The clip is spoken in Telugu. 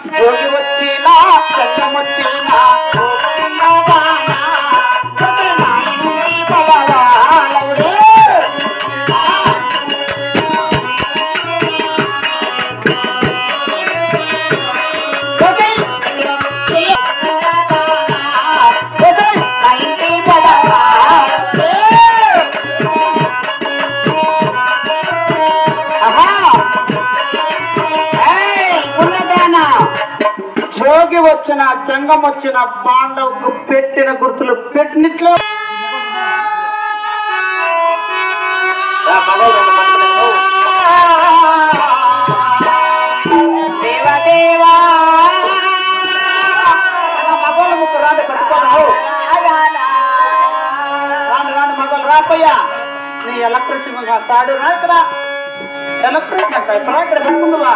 జోగి వచ్చినా చంద్రం వచ్చినా జోగి వచ్చిన జంగం వచ్చిన పాండవుకు పెట్టిన గుర్తులు పెట్టినట్లు దేవదేవా మగోళ్ళ ముక్కు రాండి పట్టుకోను రాండి మగోళ్ళు రాపయ్యా నీ ఎలక్ట్రిసిటీగా సాడు రా ఇక్కడ ఎలక్ట్రిక్ ఇక్కడ పెట్టుకుందువా